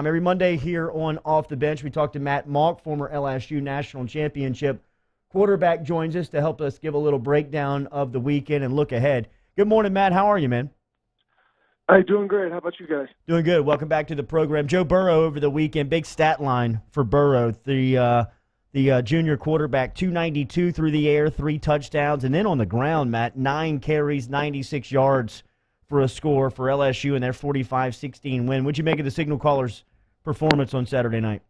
Every Monday here on Off the Bench, we talk to Matt Mauck, former LSU National Championship quarterback, joins us to help us give a little breakdown of the weekend and look ahead. Good morning, Matt. How are you, man? Hey, doing great. How about you guys? Doing good. Welcome back to the program. Joe Burrow over the weekend, big stat line for Burrow. The junior quarterback, 292 through the air, 3 touchdowns, and then on the ground, Matt, 9 carries, 96 yards for a score for LSU in their 45-16 win. What'd you make of the signal callers' performance on Saturday night?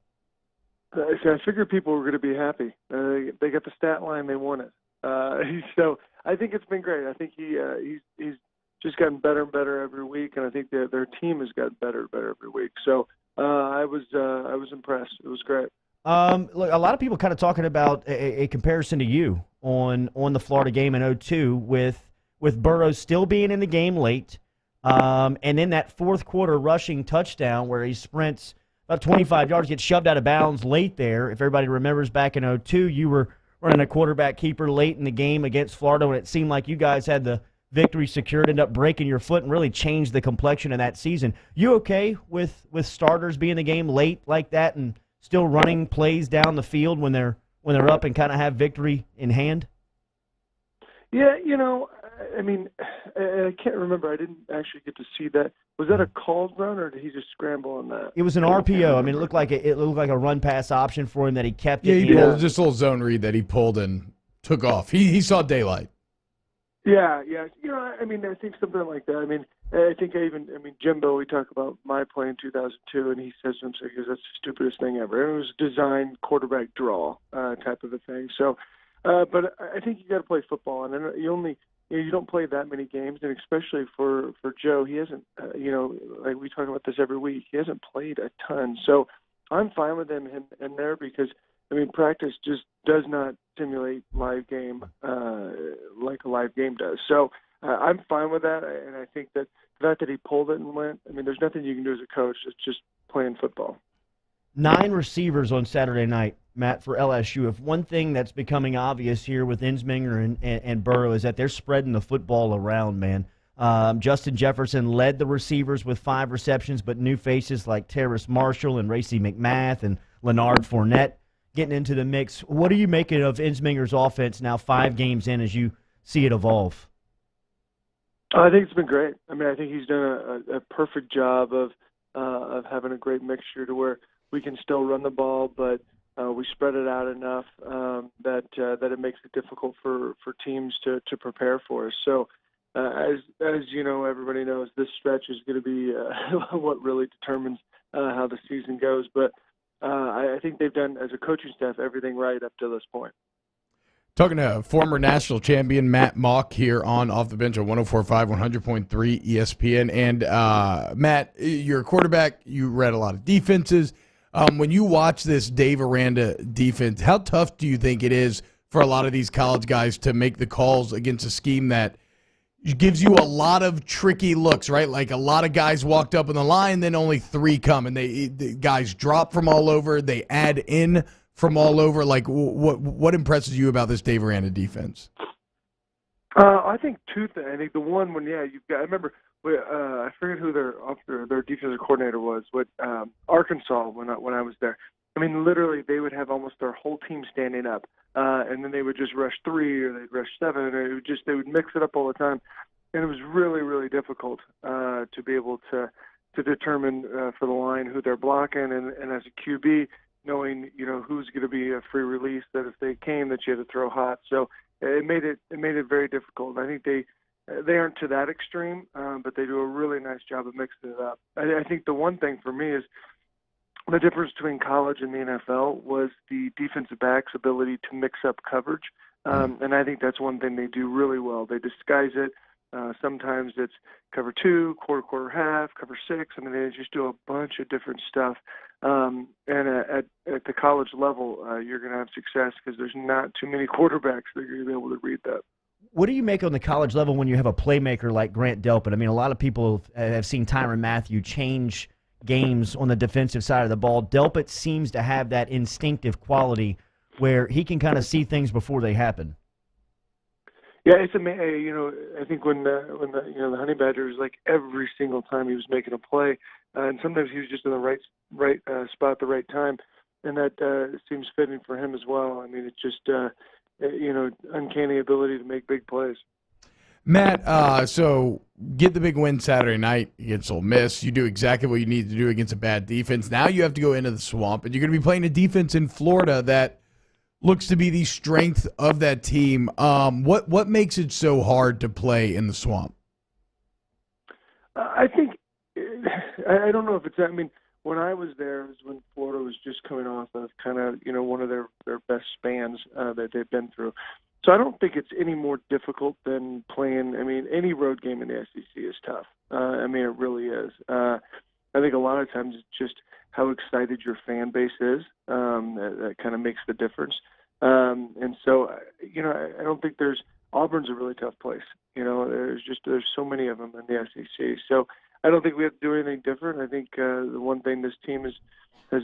I figured people were going to be happy. They got the stat line they wanted. So I think it's been great. I think he's just gotten better and better every week, and I think their team has gotten better and better every week. So I was impressed. It was great. Look, a lot of people kind of talking about a comparison to you on the Florida game in 2002 with Burrow still being in the game late, and then that fourth quarter rushing touchdown where he sprints about 25 yards, gets shoved out of bounds late there. If everybody remembers back in 2002, you were running a quarterback keeper late in the game against Florida when it seemed like you guys had the victory secured, ended up breaking your foot and really changed the complexion of that season. You okay with starters being in the game late like that and still running plays down the field when they're up and kind of have victory in hand? Yeah, I mean, I can't remember. I didn't actually get to see that. Was that a called run, or did he just scramble on that? It was an RPO. I mean, it looked like a run pass option for him that he kept. Yeah, he pulled just a little zone read that he pulled and took off. He saw daylight. Yeah. I mean, I think something like that. I mean, Jimbo, we talk about my play in 2002, and he says to himself, that's the stupidest thing ever. And it was a designed quarterback draw type of a thing. So, but I think you got to play football, and then you don't play that many games, and especially for Joe, he hasn't, like we talk about this every week, he hasn't played a ton. So I'm fine with him in there because, I mean, practice just does not simulate live game like a live game does. So I'm fine with that, and I think that the fact that he pulled it and went, I mean, there's nothing you can do as a coach. It's just playing football. 9 receivers on Saturday night, Matt, for LSU. If one thing that's becoming obvious here with Insminger and Burrow is that they're spreading the football around, man. Justin Jefferson led the receivers with 5 receptions, but new faces like Terrace Marshall and Racey McMath and Leonard Fournette getting into the mix. What are you making of Insminger's offense now 5 games in as you see it evolve? I think it's been great. I mean, I think he's done a perfect job of having a great mixture to where we can still run the ball, but we spread it out enough that it makes it difficult for teams to prepare for us. So, as you know, everybody knows this stretch is going to be what really determines how the season goes. But I think they've done, as a coaching staff, everything right up to this point. Talking to former national champion Matt Mauck here on Off the Bench on 104.5, 100.3 ESPN. And, Matt, you're a quarterback. You read a lot of defenses. When you watch this Dave Aranda defense, how tough do you think it is for a lot of these college guys to make the calls against a scheme that gives you a lot of tricky looks, right? Like a lot of guys walked up in the line, then only 3 come, and the guys drop from all over. They add in from all over. Like, what impresses you about this Dave Aranda defense? I think 2 things. I think the one when you've got. I remember I forget who their defensive coordinator was. With Arkansas when I was there. I mean, literally, they would have almost their whole team standing up, and then they would just rush 3 or they'd rush 7, and they would mix it up all the time, and it was really, really difficult to be able to determine for the line who they're blocking, and as a QB, knowing who's going to be a free release that if they came that you had to throw hot. So it made it very difficult. I think they aren't to that extreme, but they do a really nice job of mixing it up. I think the one thing for me is the difference between college and the NFL was the defensive back's ability to mix up coverage. And I think that's one thing they do really well. They disguise it. Sometimes it's cover 2, quarter, half, cover 6. I mean, they just do a bunch of different stuff. And at the college level, you're going to have success because there's not too many quarterbacks that are going to be able to read that. What do you make on the college level when you have a playmaker like Grant Delpit? I mean, a lot of people have seen Tyrann Mathieu change games on the defensive side of the ball. Delpit seems to have that instinctive quality where he can kind of see things before they happen. Yeah, it's amazing. I think when the Honey Badger was like every single time he was making a play, and sometimes he was just in the right spot at the right time, and that seems fitting for him as well. I mean, it's just uncanny ability to make big plays. Matt, so get the big win Saturday night against Ole Miss. You do exactly what you need to do against a bad defense. Now you have to go into the Swamp, and you're going to be playing a defense in Florida that looks to be the strength of that team. What makes it so hard to play in the Swamp? I think I don't know if it's that. I mean, when I was there, it was when Florida was just coming off of kind of one of their best spans that they've been through. So I don't think it's any more difficult than playing. I mean, any road game in the SEC is tough. I mean, it really is. I think a lot of times it's just how excited your fan base is that kind of makes the difference. And so, I don't think Auburn's a really tough place. There's so many of them in the SEC. So I don't think we have to do anything different. I think the one thing this team has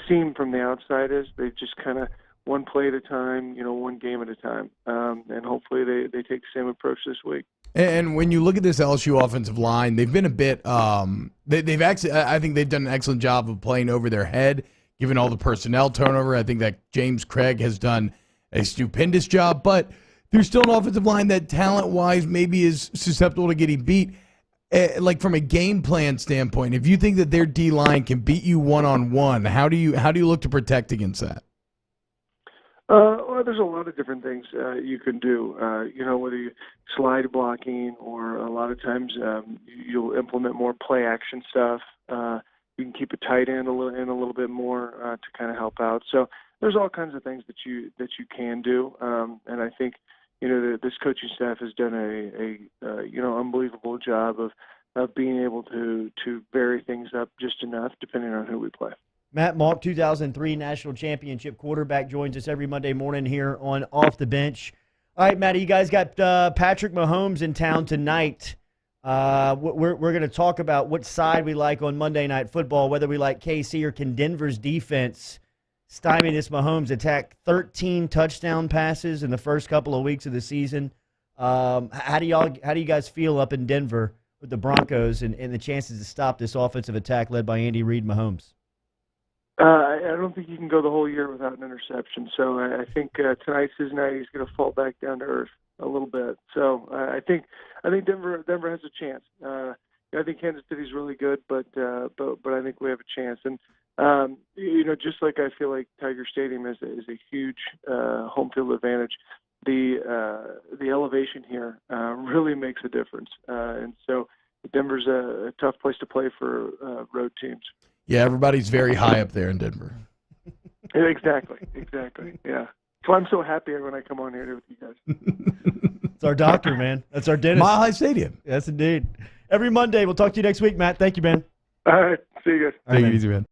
seen from the outside is they just kind of one play at a time, one game at a time. And hopefully they take the same approach this week. And when you look at this LSU offensive line, they've been a bit they've actually, I think they've done an excellent job of playing over their head, given all the personnel turnover. I think that James Craig has done a stupendous job, but there's still an offensive line that talent-wise maybe is susceptible to getting beat. Like from a game plan standpoint, if you think that their D-line can beat you one-on-one, how do you look to protect against that? Well, there's a lot of different things you can do. Whether you slide blocking or a lot of times you'll implement more play action stuff. You can keep a tight end a little bit more to kind of help out. So there's all kinds of things that you can do. And I think this coaching staff has done a unbelievable job of being able to vary things up just enough depending on who we play. Matt Mauck, 2003 National Championship quarterback, joins us every Monday morning here on Off the Bench. All right, Matty, you guys got Patrick Mahomes in town tonight. We're going to talk about what side we like on Monday Night Football, whether we like KC or can Denver's defense stymie this Mahomes attack. 13 touchdown passes in the first couple of weeks of the season. How do you guys feel up in Denver with the Broncos and the chances to stop this offensive attack led by Andy Reid Mahomes? I don't think you can go the whole year without an interception. So I think tonight's his night. He's going to fall back down to earth a little bit. So I think Denver has a chance. I think Kansas City's really good, but I think we have a chance. And just like I feel like Tiger Stadium is a huge home field advantage. The elevation here really makes a difference. And so Denver's a tough place to play for road teams. Yeah, everybody's very high up there in Denver. Exactly. Yeah. So I'm so happy when I come on here with you guys. It's our doctor, man. That's our dentist. Mile High Stadium. Yes, indeed. Every Monday. We'll talk to you next week, Matt. Thank you, man. All right. See you guys. Take it easy, man.